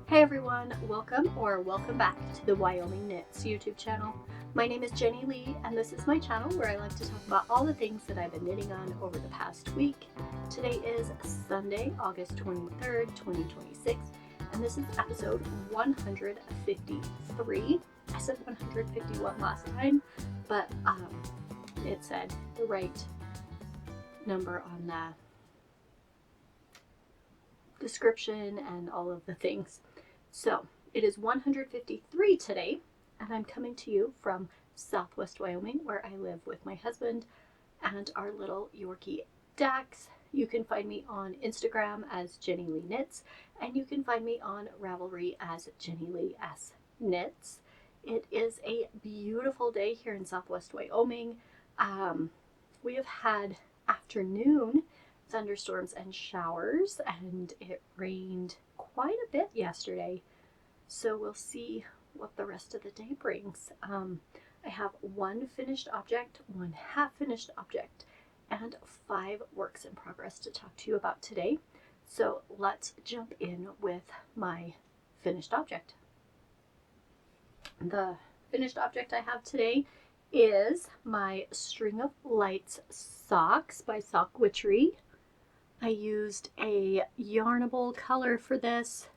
Hey everyone, welcome back to the Wyoming Knits YouTube channel. My name is Jenny Lee and this is my channel where I like to talk about all the things that I've been knitting on over the past week. Today is Sunday, August 23rd, 2026, and this is episode 153. I said 151 last time, but it said the right number on the description and all of the things. So it is 153 today, and I'm coming to you from Southwest Wyoming, where I live with my husband and our little Yorkie Dax. You can find me on Instagram as Jenny Lee Knits, and you can find me on Ravelry as Jenny Lee S Knits. It is a beautiful day here in Southwest Wyoming. We have had afternoon thunderstorms and showers, and it rained quite a bit yesterday, so we'll see what the rest of the day brings. I have one finished object, one half finished object, and 5 works in progress to talk to you about today. So let's jump in with my finished object. The finished object I have today is my String of Lights socks by Witchery. I used a yarnable color for this.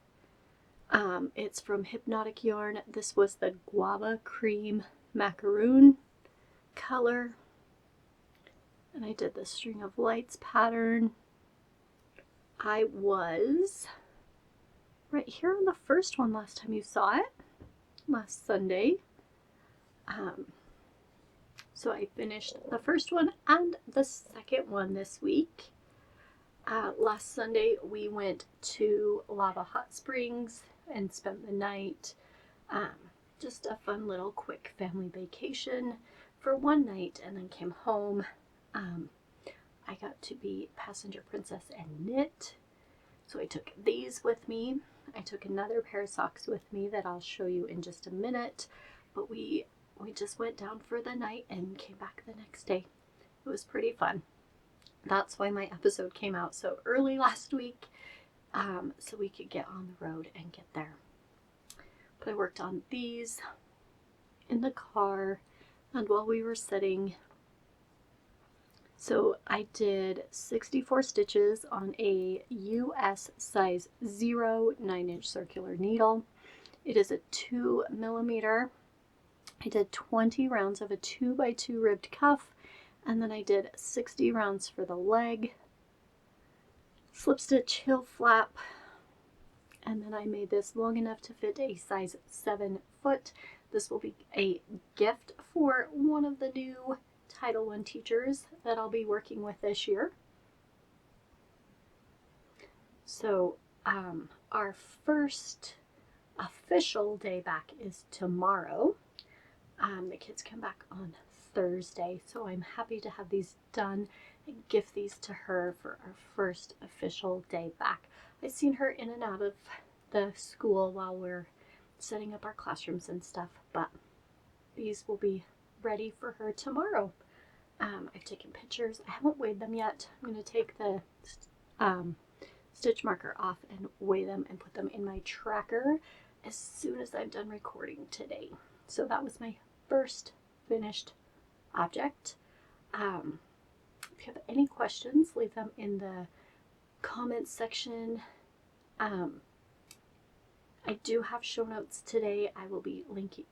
It's from Hypnotic Yarn. This was the Guava Cream Macaroon color. And I did the String of Lights pattern. I was right here on the first one last time you saw it, last Sunday. So I finished the first one and the second one this week. Last Sunday we went to Lava Hot Springs and spent the night. Just a fun little quick family vacation for one night, and then came home. I got to be passenger princess and knit, so I took these with me. I took another pair of socks with me that I'll show you in just a minute, but we just went down for the night and came back the next day. It was pretty fun. That's why my episode came out so early last week, so we could get on the road and get there. But I worked on these in the car and while we were sitting. So I did 64 stitches on a US size 0 9-inch circular needle. It is a 2mm. I did 20 rounds of a 2x2 ribbed cuff, and then I did 60 rounds for the leg, slip stitch, heel flap, and then I made this long enough to fit a size 7 foot. This will be a gift for one of the new Title I teachers that I'll be working with this year. So our first official day back is tomorrow. The kids come back on Thursday, so I'm happy to have these done and gift these to her for our first official day back. I've seen her in and out of the school while we're setting up our classrooms and stuff, but these will be ready for her tomorrow. I've taken pictures. I haven't weighed them yet. I'm going to take the stitch marker off and weigh them and put them in my tracker as soon as I'm done recording today. So that was my first finished object. If you have any questions, leave them in the comments section. I do have show notes today. I will be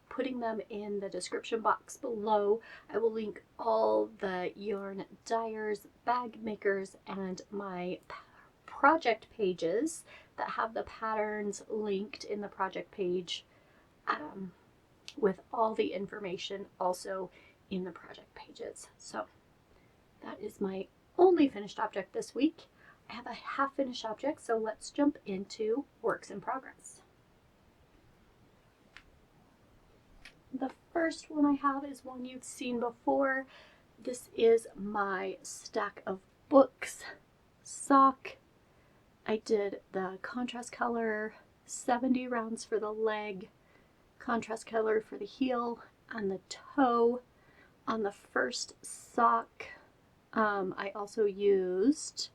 putting them in the description box below. I will link all the yarn dyers, bag makers, and my project pages that have the patterns linked in the project page, with all the information also in the project pages. So that is my only finished object this week. I have a half finished object, so let's jump into works in progress. The first one I have is one you've seen before. This is my stack of books sock. I did the contrast color, 70 rounds for the leg, contrast color for the heel and the toe. On the first sock, I also used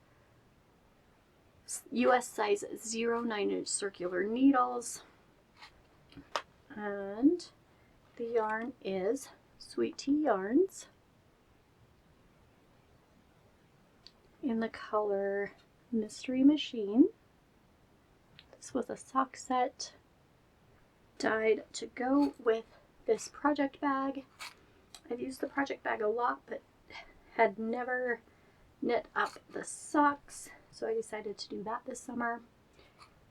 US size 0 9-inch circular needles. And the yarn is Sweet Tea Yarns in the color Mystery Machine. This was a sock set dyed to go with this project bag. I've used the project bag a lot, but had never knit up the socks, so I decided to do that this summer.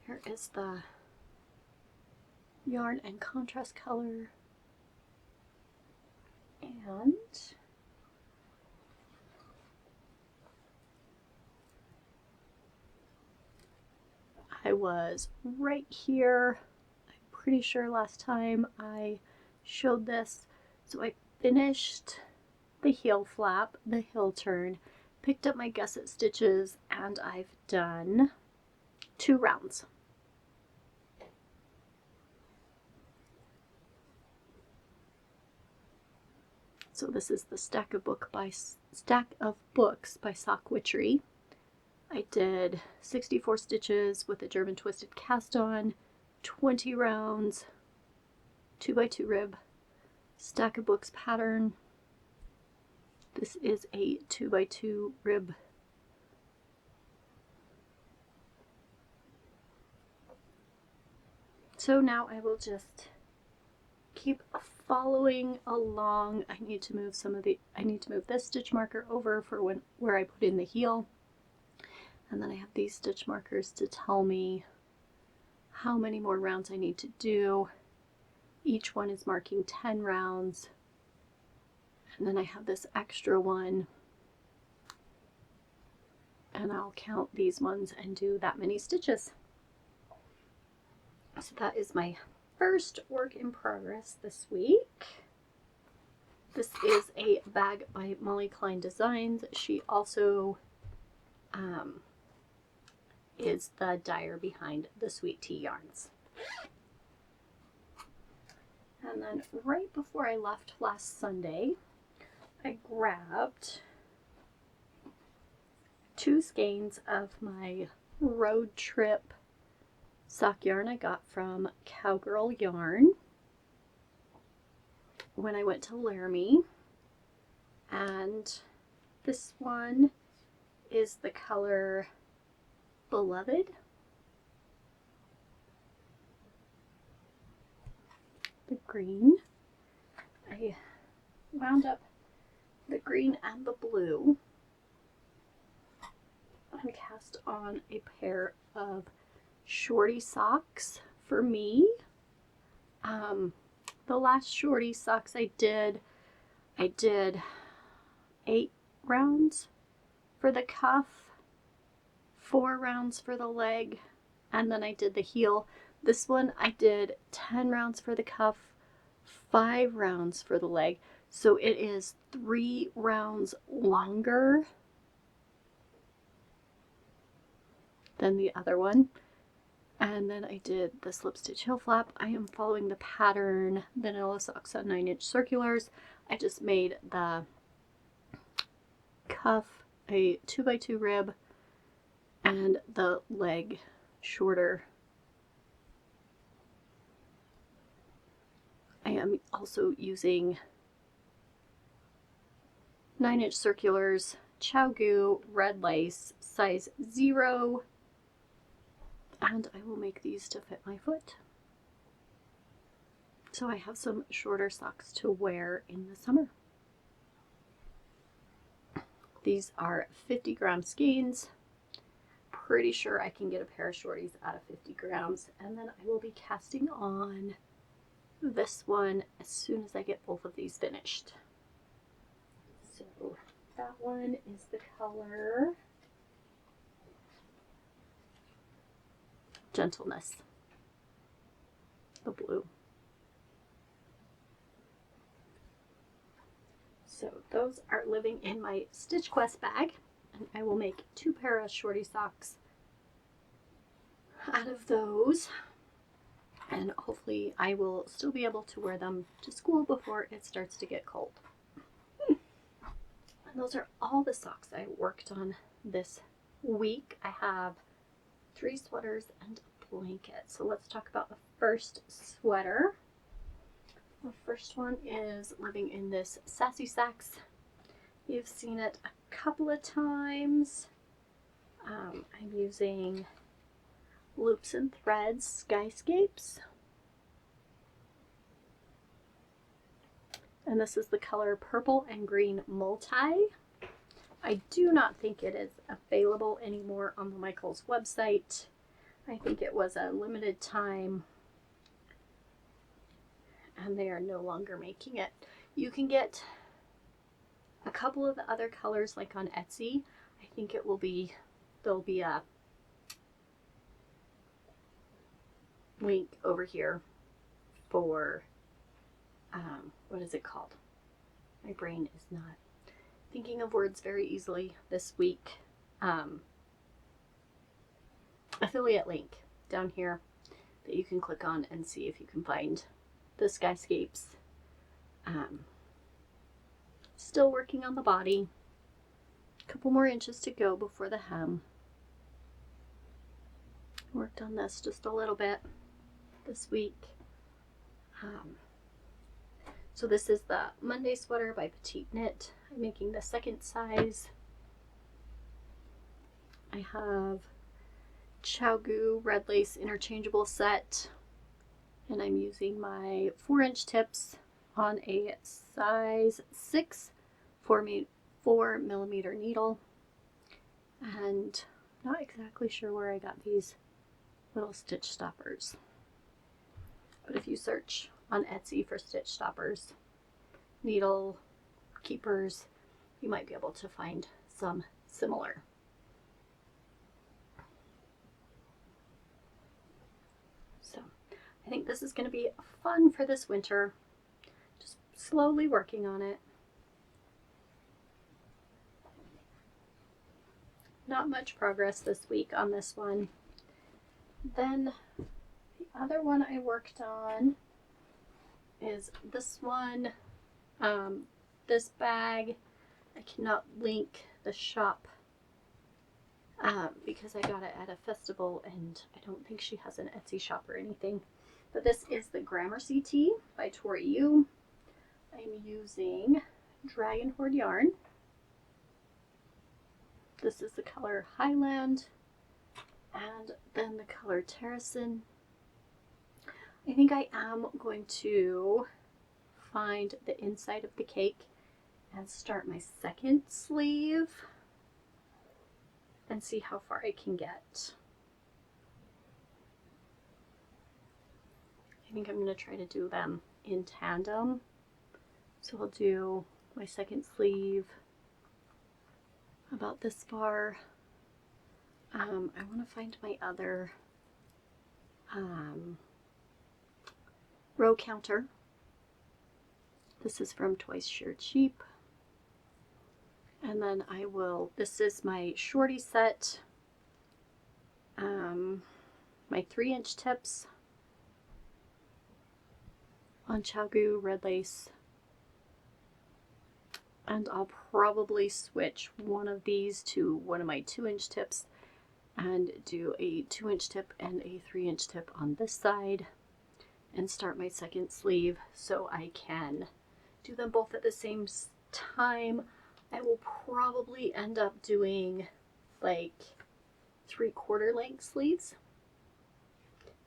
Here is the yarn and contrast color, and I was right here. I'm pretty sure last time I showed this. So I finished the heel flap, the heel turn, picked up my gusset stitches, and I've done 2 rounds. So this is the stack of books by Sock Witchery. I did 64 stitches with a German twisted cast on, 20 rounds, 2x2 rib, stack of books pattern. This is a 2x2 rib. So now I will just keep following along. I need to move this stitch marker over for where I put in the heel. And then I have these stitch markers to tell me how many more rounds I need to do. Each one is marking 10 rounds. And then I have this extra one. And I'll count these ones and do that many stitches. So that is my first work in progress this week. This is a bag by Molly Klein Designs. She also is the dyer behind the Sweet Tea Yarns. And then right before I left last Sunday, I grabbed 2 skeins of my road trip sock yarn I got from Cowgirl Yarn when I went to Laramie. And this one is the color Beloved. The green. I wound up the green and the blue and cast on a pair of shorty socks for me. The last shorty socks I did 8 rounds for the cuff, 4 rounds for the leg, and then I did the heel. This one I did 10 rounds for the cuff, 5 rounds for the leg. So it is 3 rounds longer than the other one. And then I did the slip stitch heel flap. I am following the pattern Vanilla Socks on 9-inch circulars. I just made the cuff a 2x2 rib and the leg shorter. I am also using 9-inch circulars, Chow red lace, size 0, and I will make these to fit my foot. So I have some shorter socks to wear in the summer. These are 50-gram skeins. Pretty sure I can get a pair of shorties out of 50 grams. And then I will be casting on this one as soon as I get both of these finished. So that one is the color Gentleness, the blue. So those are living in my Stitch Quest bag, and I will make 2 pair of shorty socks out of those, and hopefully I will still be able to wear them to school before it starts to get cold. And those are all the socks I worked on this week. I have 3 sweaters and a blanket. So let's talk about the first sweater. The first one is living in this Sassy Sacks. You've seen it a couple of times. I'm using Loops and Threads Skyscapes. And this is the color Purple and Green Multi. I do not think it is available anymore on the Michaels website. I think it was a limited time and they are no longer making it. You can get a couple of the other colors like on Etsy. I think there'll be a link over here for what is it called? My brain is not thinking of words very easily this week. Affiliate link down here that you can click on and see if you can find the Skyscapes. Still working on the body. A couple more inches to go before the hem. Worked on this just a little bit this week. So this is the Monday sweater by Petite Knit. I'm making the second size. I have Chow red lace interchangeable set, and I'm using my 4-inch tips on a size 6 4mm needle, and not exactly sure where I got these little stitch stoppers, but if you search on Etsy for stitch stoppers, needle keepers, you might be able to find some similar. So I think this is going to be fun for this winter, just slowly working on it. Not much progress this week on this one. Then the other one I worked on is this one. This bag, I cannot link the shop because I got it at a festival and I don't think she has an Etsy shop or anything. But this is the Gramercy Tee by Tori Yu. I'm using Dragon Hoard yarn. This is the color Highland, and then the color Terrasen. I think I am going to find the inside of the cake and start my second sleeve and see how far I can get. I think I'm going to try to do them in tandem. So I'll do my second sleeve about this far. I want to find my other row counter. This is from Twice Sheared Sheep. And then this is my shorty set, my 3-inch tips on Chow red lace. And I'll probably switch one of these to one of my 2-inch tips and do a 2-inch tip and a 3-inch tip on this side and start my second sleeve so I can do them both at the same time. I will probably end up doing like 3/4 length sleeves,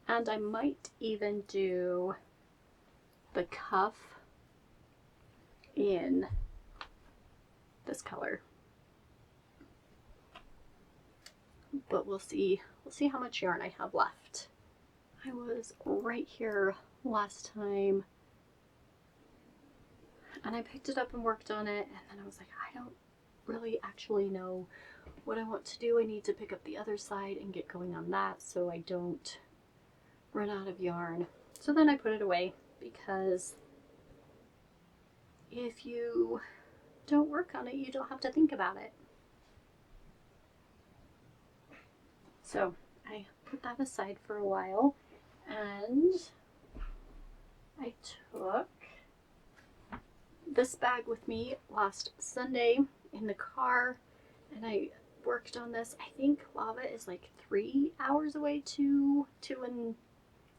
and I might even do the cuff in this color, but we'll see how much yarn I have left. I was right here last time and I picked it up and worked on it, and then I was like, I don't really actually know what I want to do. I need to pick up the other side and get going on that so I don't run out of yarn. So then I put it away, because if you don't work on it, you don't have to think about it. So I put that aside for a while, and I took this bag with me last Sunday in the car, and I worked on this. I think lava is like 3 hours away to 2 and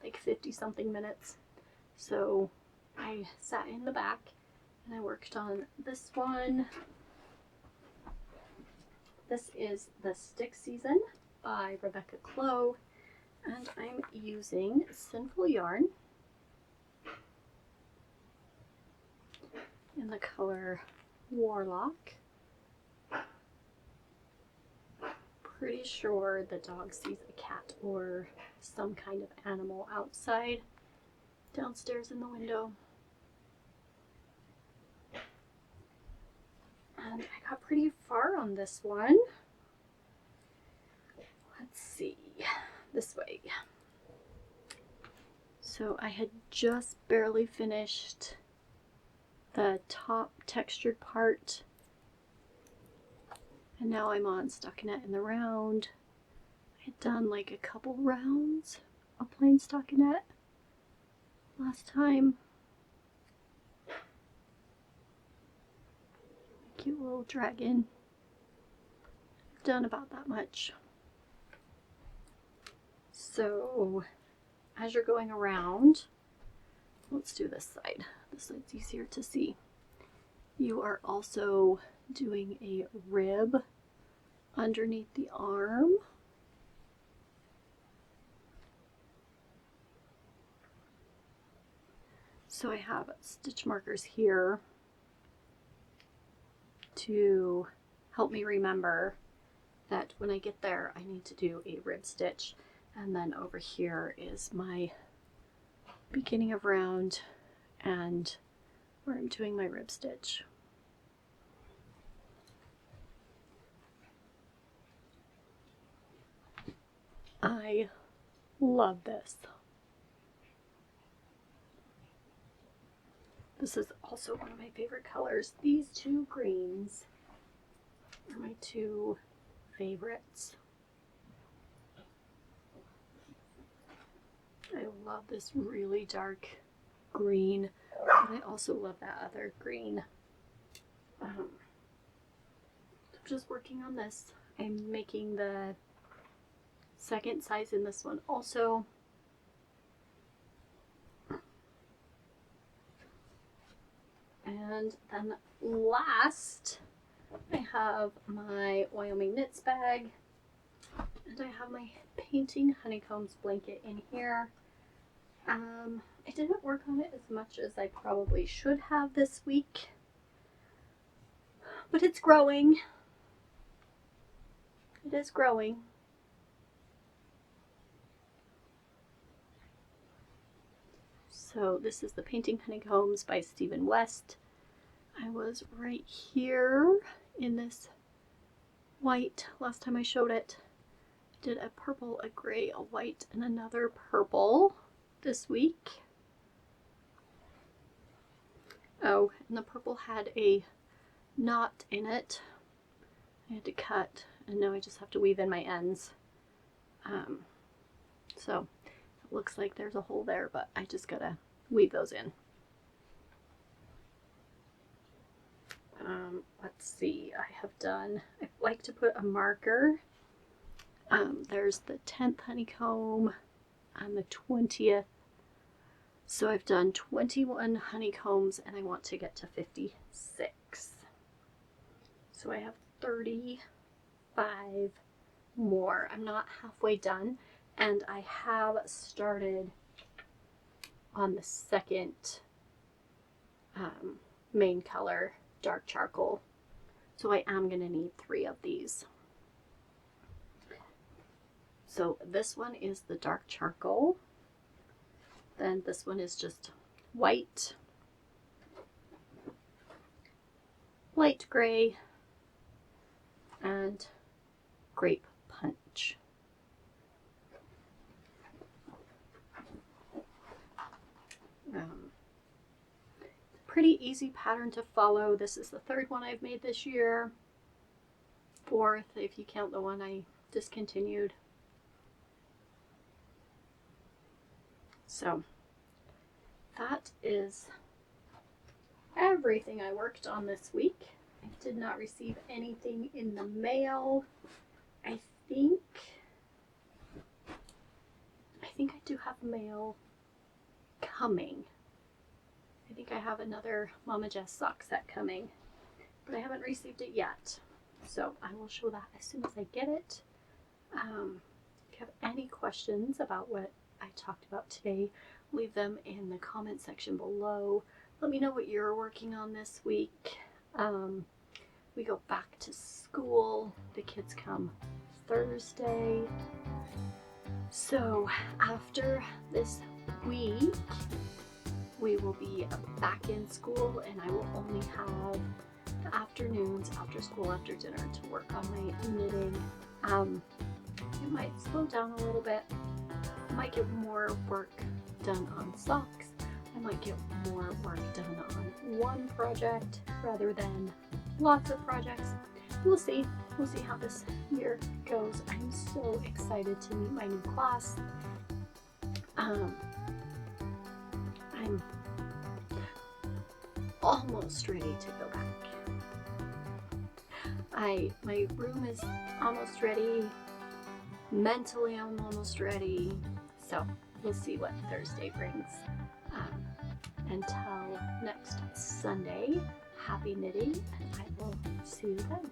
like 50 something minutes. So I sat in the back and I worked on this one. This is the Stick Season by Clow, and I'm using Sinful yarn in the color Warlock. Pretty sure the dog sees a cat or some kind of animal outside downstairs in the window. And I got pretty far on this one. Let's see, this way. So I had just barely finished the top textured part, and now I'm on stockinette in the round. I had done like a couple rounds of plain stockinette last time. Cute little dragon. I've done about that much. So as you're going around, let's do this side. This side's easier to see. You are also doing a rib underneath the arm. So I have stitch markers here to help me remember that when I get there I need to do a rib stitch, and then over here is my beginning of round and where I'm doing my rib stitch. I love this. This is also one of my favorite colors. These two greens are my two favorites. I love this really dark green, but I also love that other green. I'm just working on this. I'm making the second size in this one also. And then last, I have my Wyoming knits bag, and I have my painting honeycombs blanket in here. I didn't work on it as much as I probably should have this week, but it's growing. It is growing. So this is the Painting Honeycombs by Stephen West. I was right here in this white last time I showed it. Did a purple, a gray, a white, and another purple this week. Oh, and the purple had a knot in it. I had to cut, and now I just have to weave in my ends. So it looks like there's a hole there, but I just gotta weave those in. Let's see, I like to put a marker. There's the 10th honeycomb and the 20th. So I've done 21 honeycombs and I want to get to 56. So I have 35 more. I'm not halfway done, and I have started on the second main color, dark charcoal. So I am going to need 3 of these. So this one is the dark charcoal. Then this one is just white, light gray, and grape punch. Pretty easy pattern to follow. This is the 3rd one I've made this year. 4th if you count the one I discontinued. So that is everything I worked on this week. I did not receive anything in the mail. I think I do have mail coming. I think I have another Mama Jess sock set coming, but I haven't received it yet. So I will show that as soon as I get it. If you have any questions about what I talked about today, leave them in the comment section below. Let me know what you're working on this week. We go back to school. The kids come Thursday. So after this week, we will be back in school, and I will only have the afternoons after school, after dinner, to work on my knitting. It might slow down a little bit. I might get more work done on socks. I might get more work done on one project rather than lots of projects. We'll see. We'll see how this year goes. I'm so excited to meet my new class. I'm almost ready to go back. My room is almost ready. Mentally, I'm almost ready. So we'll see what Thursday brings. Until next Sunday, happy knitting, and I will see you then.